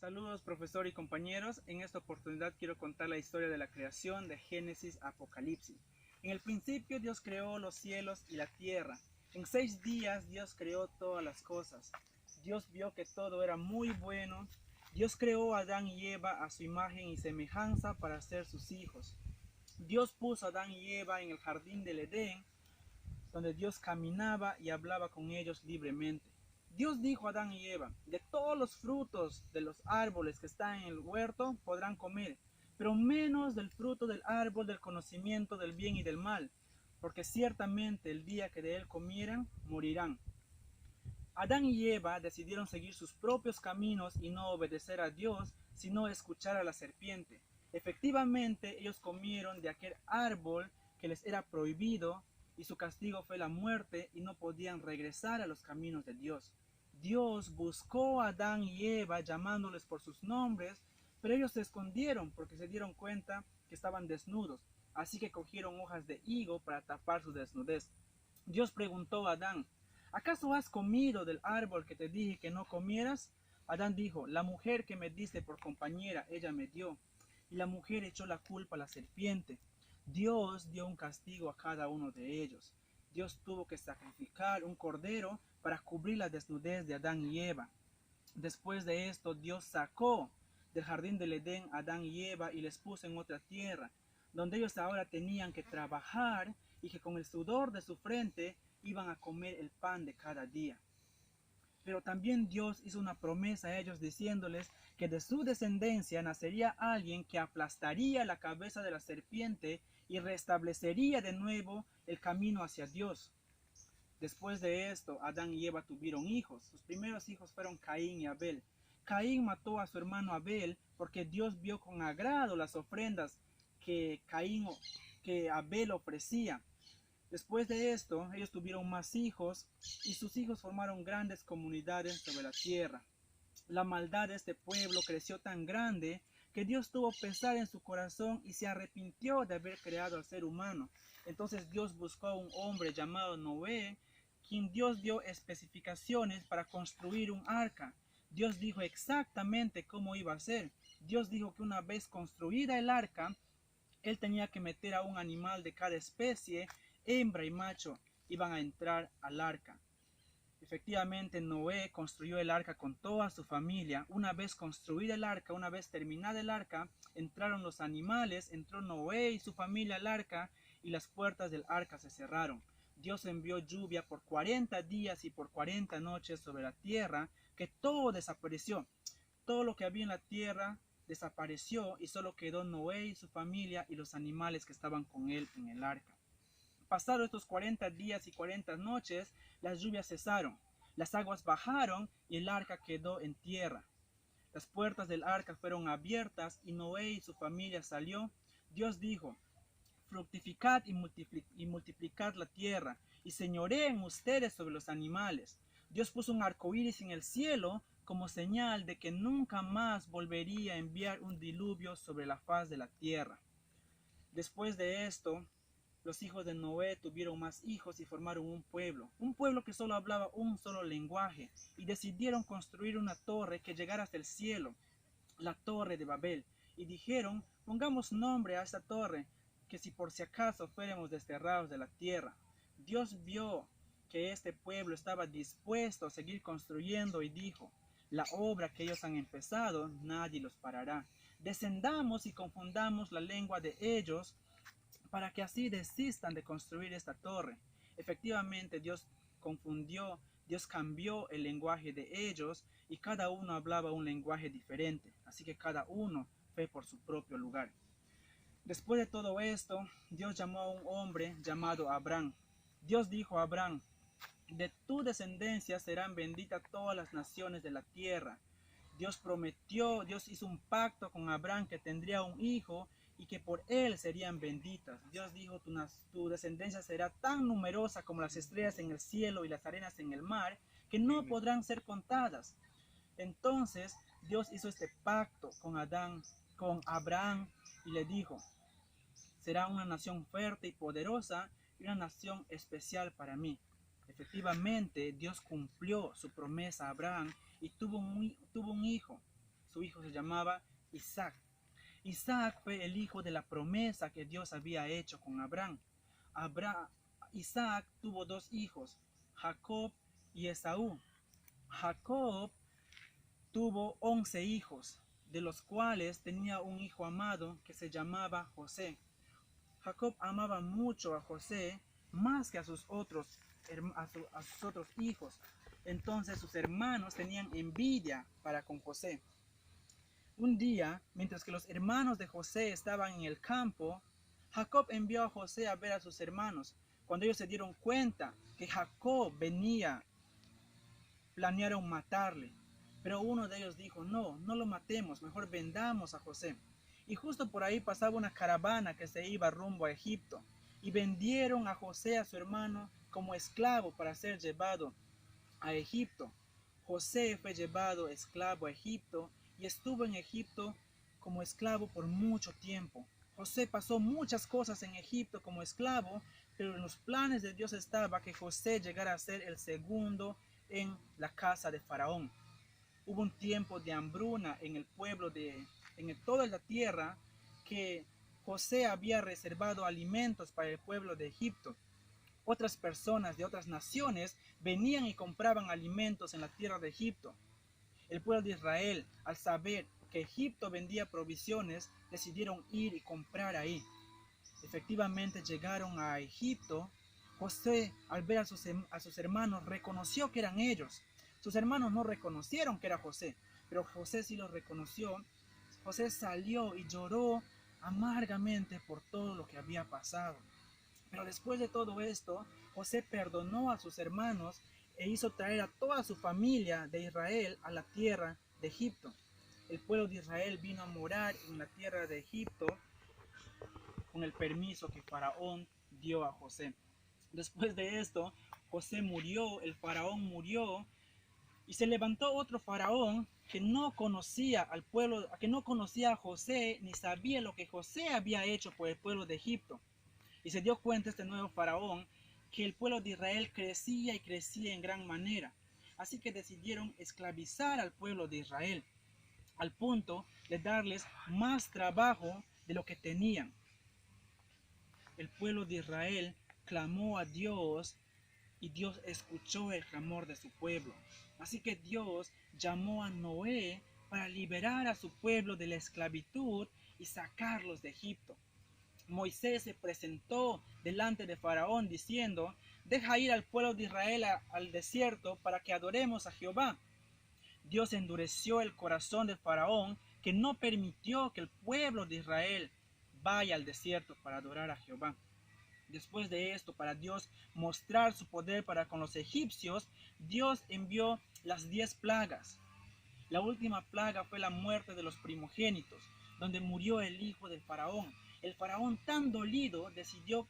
Saludos profesor y compañeros, en esta oportunidad quiero contar la historia de la creación de Génesis a Apocalipsis. En el principio Dios creó los cielos y la tierra. En 6 días Dios creó todas las cosas. Dios vio que todo era muy bueno. Dios creó a Adán y Eva a su imagen y semejanza para ser sus hijos. Dios puso a Adán y Eva en el jardín del Edén, donde Dios caminaba y hablaba con ellos libremente. Dios dijo a Adán y Eva: de todos los frutos de los árboles que están en el huerto podrán comer, pero menos del fruto del árbol del conocimiento del bien y del mal, porque ciertamente el día que de él comieran, morirán. Adán y Eva decidieron seguir sus propios caminos y no obedecer a Dios, sino escuchar a la serpiente. Efectivamente, ellos comieron de aquel árbol que les era prohibido, y su castigo fue la muerte, y no podían regresar a los caminos de Dios. Dios buscó a Adán y Eva llamándoles por sus nombres, pero ellos se escondieron porque se dieron cuenta que estaban desnudos, así que cogieron hojas de higo para tapar su desnudez. Dios preguntó a Adán: ¿acaso has comido del árbol que te dije que no comieras? Adán dijo: la mujer que me diste por compañera, ella me dio. Y la mujer echó la culpa a la serpiente. Dios dio un castigo a cada uno de ellos. Dios tuvo que sacrificar un cordero para cubrir la desnudez de Adán y Eva. Después de esto, Dios sacó del jardín del Edén a Adán y Eva y les puso en otra tierra, donde ellos ahora tenían que trabajar y que con el sudor de su frente iban a comer el pan de cada día. Pero también Dios hizo una promesa a ellos diciéndoles que de su descendencia nacería alguien que aplastaría la cabeza de la serpiente y restablecería de nuevo el camino hacia Dios. Después de esto, Adán y Eva tuvieron hijos. Sus primeros hijos fueron Caín y Abel. Caín mató a su hermano Abel porque Dios vio con agrado las ofrendas que Abel ofrecía. Después de esto, ellos tuvieron más hijos y sus hijos formaron grandes comunidades sobre la tierra. La maldad de este pueblo creció tan grande que Dios tuvo pesar en su corazón y se arrepintió de haber creado al ser humano. Entonces Dios buscó a un hombre llamado Noé, quien Dios dio especificaciones para construir un arca. Dios dijo exactamente cómo iba a ser. Dios dijo que una vez construida el arca, él tenía que meter a un animal de cada especie, hembra y macho, iban a entrar al arca. Efectivamente, Noé construyó el arca con toda su familia. Una vez construida el arca, una vez terminada el arca, entraron los animales, entró Noé y su familia al arca, y las puertas del arca se cerraron. Dios envió lluvia por 40 días y por 40 noches sobre la tierra, que todo desapareció. Todo lo que había en la tierra desapareció y solo quedó Noé y su familia y los animales que estaban con él en el arca. Pasados estos 40 días y 40 noches, las lluvias cesaron, las aguas bajaron y el arca quedó en tierra. Las puertas del arca fueron abiertas y Noé y su familia salió. Dios dijo: fructificad y multiplicad la tierra, y señoreen ustedes sobre los animales. Dios puso un arco iris en el cielo como señal de que nunca más volvería a enviar un diluvio sobre la faz de la tierra. Después de esto, los hijos de Noé tuvieron más hijos y formaron un pueblo que solo hablaba un solo lenguaje, y decidieron construir una torre que llegara hasta el cielo, la torre de Babel, y dijeron: pongamos nombre a esta torre, que si por si acaso fuéramos desterrados de la tierra. Dios vio que este pueblo estaba dispuesto a seguir construyendo y dijo: la obra que ellos han empezado, nadie los parará. Descendamos y confundamos la lengua de ellos, para que así desistan de construir esta torre. Efectivamente, Dios cambió el lenguaje de ellos y cada uno hablaba un lenguaje diferente, así que cada uno fue por su propio lugar. Después de todo esto, Dios llamó a un hombre llamado Abraham. Dios dijo a Abraham: de tu descendencia serán benditas todas las naciones de la tierra. Dios hizo un pacto con Abraham que tendría un hijo y que por él serían benditas. Dios dijo: tu descendencia será tan numerosa como las estrellas en el cielo y las arenas en el mar, que no podrán ser contadas. Entonces Dios hizo este pacto con Abraham, y le dijo: será una nación fuerte y poderosa y una nación especial para mí. Efectivamente, Dios cumplió su promesa a Abraham y tuvo un hijo. su hijo se llamaba Isaac. Isaac fue el hijo de la promesa que Dios había hecho con Abraham. Isaac tuvo dos hijos, Jacob y Esaú. Jacob tuvo 11 hijos, de los cuales tenía un hijo amado que se llamaba José. Jacob amaba mucho a José más que a sus otros hijos. Entonces sus hermanos tenían envidia para con José. Un día, mientras que los hermanos de José estaban en el campo, Jacob envió a José a ver a sus hermanos. Cuando ellos se dieron cuenta que Jacob venía, planearon matarle. Pero uno de ellos dijo, no lo matemos, mejor vendamos a José. Y justo por ahí pasaba una caravana que se iba rumbo a Egipto. Y vendieron a José, a su hermano, como esclavo para ser llevado a Egipto. José fue llevado esclavo a Egipto y estuvo en Egipto como esclavo por mucho tiempo. José pasó muchas cosas en Egipto como esclavo, pero en los planes de Dios estaba que José llegara a ser el segundo en la casa de Faraón. Hubo un tiempo de hambruna en el pueblo en toda la tierra, que José había reservado alimentos para el pueblo de Egipto. Otras personas de otras naciones venían y compraban alimentos en la tierra de Egipto. El pueblo de Israel, al saber que Egipto vendía provisiones, decidieron ir y comprar ahí. Efectivamente llegaron a Egipto. José, al ver a sus hermanos, reconoció que eran ellos. Sus hermanos no reconocieron que era José, pero José sí los reconoció. José salió y lloró amargamente por todo lo que había pasado. Pero después de todo esto, José perdonó a sus hermanos e hizo traer a toda su familia de Israel a la tierra de Egipto. El pueblo de Israel vino a morar en la tierra de Egipto con el permiso que Faraón dio a José. Después de esto, José murió, el Faraón murió, y se levantó otro Faraón que no conocía al pueblo, que no conocía a José, ni sabía lo que José había hecho por el pueblo de Egipto. Y se dio cuenta este nuevo Faraón que el pueblo de Israel crecía y crecía en gran manera. Así que decidieron esclavizar al pueblo de Israel, al punto de darles más trabajo de lo que tenían. El pueblo de Israel clamó a Dios y Dios escuchó el clamor de su pueblo. Así que Dios llamó a Noé para liberar a su pueblo de la esclavitud y sacarlos de Egipto. Moisés se presentó delante de Faraón diciendo, deja ir al pueblo de Israel al desierto para que adoremos a Jehová. Dios endureció el corazón de Faraón, que no permitió que el pueblo de Israel vaya al desierto para adorar a Jehová. Después de esto, para Dios mostrar su poder para con los egipcios, Dios envió las 10 plagas. La última plaga fue la muerte de los primogénitos, donde murió el hijo del faraón. El faraón, tan dolido, decidió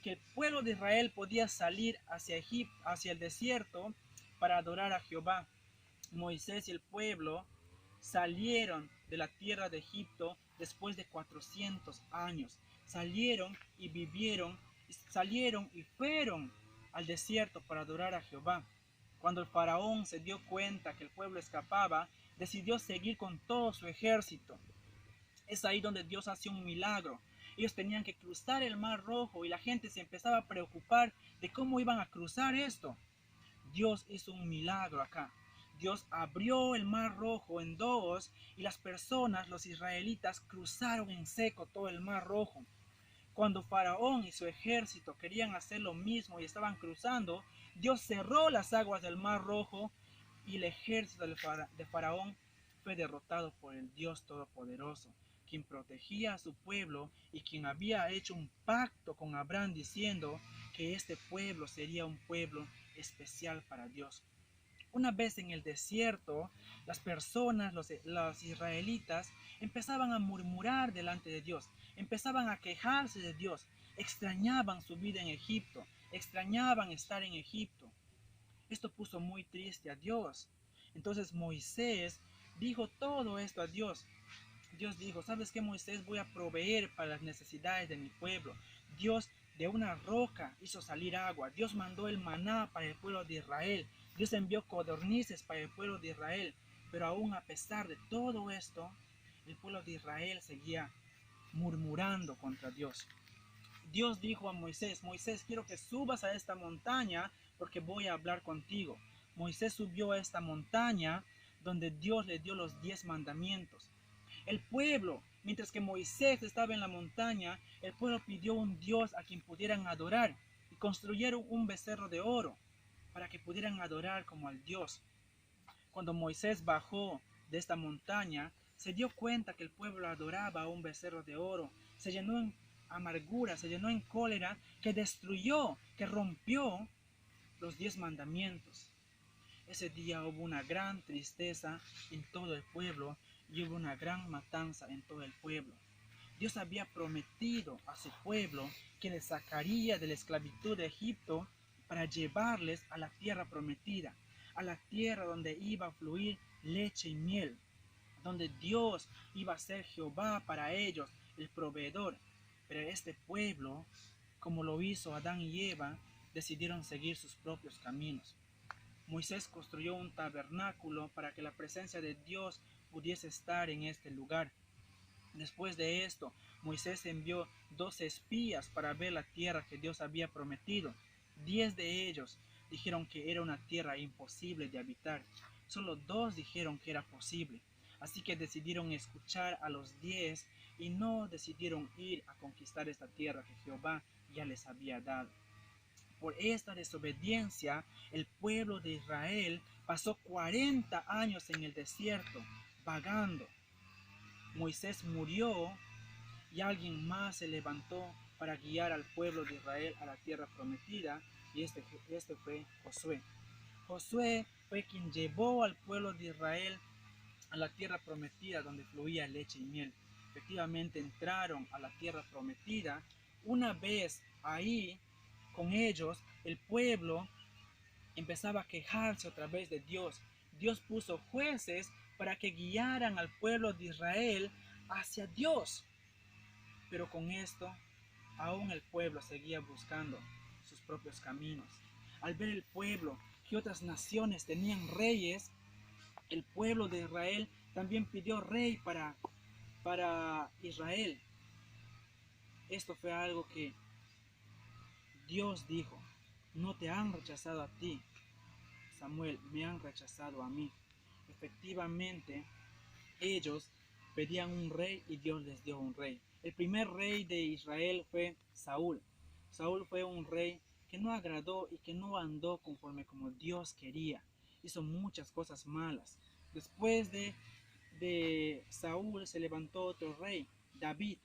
que el pueblo de Israel podía salir hacia el desierto para adorar a Jehová. Moisés y el pueblo salieron de la tierra de Egipto después de 400 años. Salieron y fueron al desierto para adorar a Jehová. Cuando el faraón se dio cuenta que el pueblo escapaba, decidió seguir con todo su ejército. Es ahí donde Dios hace un milagro. Ellos tenían que cruzar el Mar Rojo y la gente se empezaba a preocupar de cómo iban a cruzar esto. Dios hizo un milagro acá. Dios abrió el Mar Rojo en dos y las personas, los israelitas, cruzaron en seco todo el Mar Rojo. Cuando Faraón y su ejército querían hacer lo mismo y estaban cruzando, Dios cerró las aguas del Mar Rojo y el ejército de Faraón fue derrotado por el Dios Todopoderoso, quien protegía a su pueblo y quien había hecho un pacto con Abraham diciendo que este pueblo sería un pueblo especial para Dios. Una vez en el desierto, las personas, los israelitas, empezaban a murmurar delante de Dios, empezaban a quejarse de Dios, extrañaban su vida en Egipto, extrañaban estar en Egipto. Esto puso muy triste a Dios. Entonces Moisés dijo todo esto a Dios. Dios dijo, ¿sabes qué, Moisés? Voy a proveer para las necesidades de mi pueblo. Dios de una roca hizo salir agua. Dios mandó el maná para el pueblo de Israel. Dios envió codornices para el pueblo de Israel. Pero aún a pesar de todo esto, el pueblo de Israel seguía murmurando contra Dios. Dios dijo a Moisés: Moisés, quiero que subas a esta montaña porque voy a hablar contigo. Moisés subió a esta montaña donde Dios le dio los 10 mandamientos. El pueblo, mientras que Moisés estaba en la montaña, el pueblo pidió un Dios a quien pudieran adorar y construyeron un becerro de oro para que pudieran adorar como al Dios. Cuando Moisés bajó de esta montaña, se dio cuenta que el pueblo adoraba a un becerro de oro. Se llenó en amargura, se llenó en cólera, que destruyó, que rompió los 10 mandamientos. Ese día hubo una gran tristeza en todo el pueblo y hubo una gran matanza en todo el pueblo. Dios había prometido a su pueblo que les sacaría de la esclavitud de Egipto para llevarles a la tierra prometida, a la tierra donde iba a fluir leche y miel, donde Dios iba a ser Jehová para ellos, el proveedor. Pero este pueblo, como lo hizo Adán y Eva, decidieron seguir sus propios caminos. Moisés construyó un tabernáculo para que la presencia de Dios pudiese estar en este lugar. Después de esto, Moisés envió 12 espías para ver la tierra que Dios había prometido. 10 de ellos dijeron que era una tierra imposible de habitar. Solo 2 dijeron que era posible. Así que decidieron escuchar a los 10 y no decidieron ir a conquistar esta tierra que Jehová ya les había dado. Por esta desobediencia, el pueblo de Israel pasó 40 años en el desierto, vagando. Moisés murió y alguien más se levantó para guiar al pueblo de Israel a la tierra prometida, y este fue Josué. Josué fue quien llevó al pueblo de Israel a la tierra prometida donde fluía leche y miel. Efectivamente entraron a la tierra prometida. Una vez ahí con ellos, el pueblo empezaba a quejarse otra vez de Dios. Dios puso jueces para que guiaran al pueblo de Israel hacia Dios. Pero con esto, aún el pueblo seguía buscando sus propios caminos. Al ver el pueblo que otras naciones tenían reyes, el pueblo de Israel también pidió rey para Israel. Esto fue algo que Dios dijo: no te han rechazado a ti, Samuel, me han rechazado a mí. Efectivamente, ellos pedían un rey y Dios les dio un rey. El primer rey de Israel fue Saúl. Saúl fue un rey que no agradó y que no andó conforme como Dios quería. Hizo muchas cosas malas. Después de Saúl se levantó otro rey, David.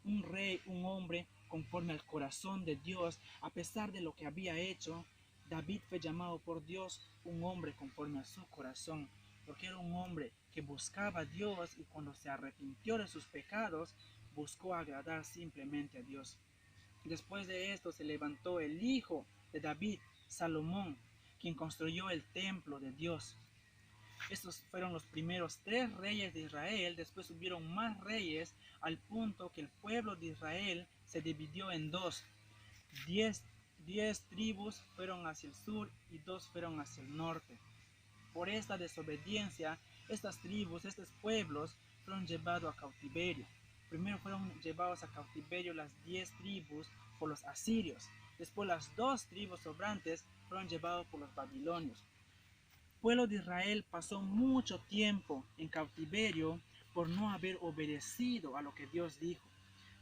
Un rey, un hombre conforme al corazón de Dios. A pesar de lo que había hecho, David fue llamado por Dios un hombre conforme a su corazón, porque era un hombre que buscaba a Dios y cuando se arrepintió de sus pecados, buscó agradar simplemente a Dios. Después de esto se levantó el hijo de David, Salomón, quien construyó el templo de Dios. Estos fueron los primeros 3 reyes de Israel. Después hubieron más reyes, al punto que el pueblo de Israel se dividió en 2. 10 tribus fueron hacia el sur y 2 fueron hacia el norte. Por esta desobediencia, estas tribus, estos pueblos fueron llevados a cautiverio. Primero fueron llevados a cautiverio las 10 tribus por los asirios. Después las 2 tribus sobrantes fueron llevados por los babilonios. El pueblo de Israel pasó mucho tiempo en cautiverio por no haber obedecido a lo que Dios dijo,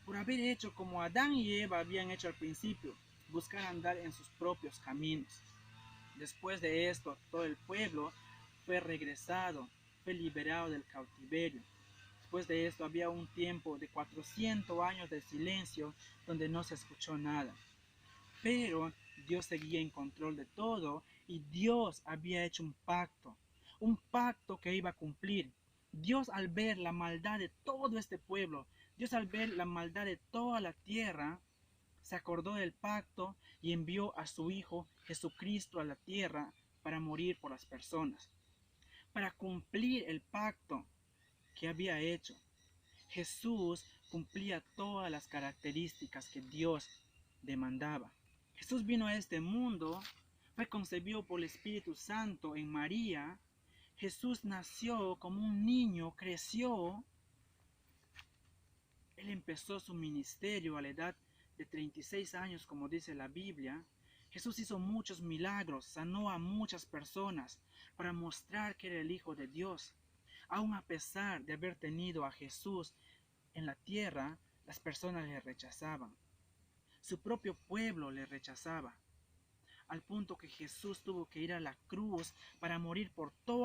por haber hecho como Adán y Eva habían hecho al principio, buscar andar en sus propios caminos. Después de esto, todo el pueblo fue regresado, fue liberado del cautiverio. Después de esto había un tiempo de 400 años de silencio donde no se escuchó nada. Pero Dios seguía en control de todo y Dios había hecho un pacto que iba a cumplir. Dios, al ver la maldad de todo este pueblo, Dios al ver la maldad de toda la tierra, se acordó del pacto y envió a su Hijo Jesucristo a la tierra para morir por las personas, para cumplir el pacto que había hecho. Jesús cumplía todas las características que Dios demandaba. Jesús vino a este mundo, fue concebido por el Espíritu Santo en María. Jesús nació como un niño, creció. Él empezó su ministerio a la edad de 36 años, como dice la Biblia. Jesús hizo muchos milagros, sanó a muchas personas para mostrar que era el Hijo de Dios. Aun a pesar de haber tenido a Jesús en la tierra, las personas le rechazaban. Su propio pueblo le rechazaba, al punto que Jesús tuvo que ir a la cruz para morir por toda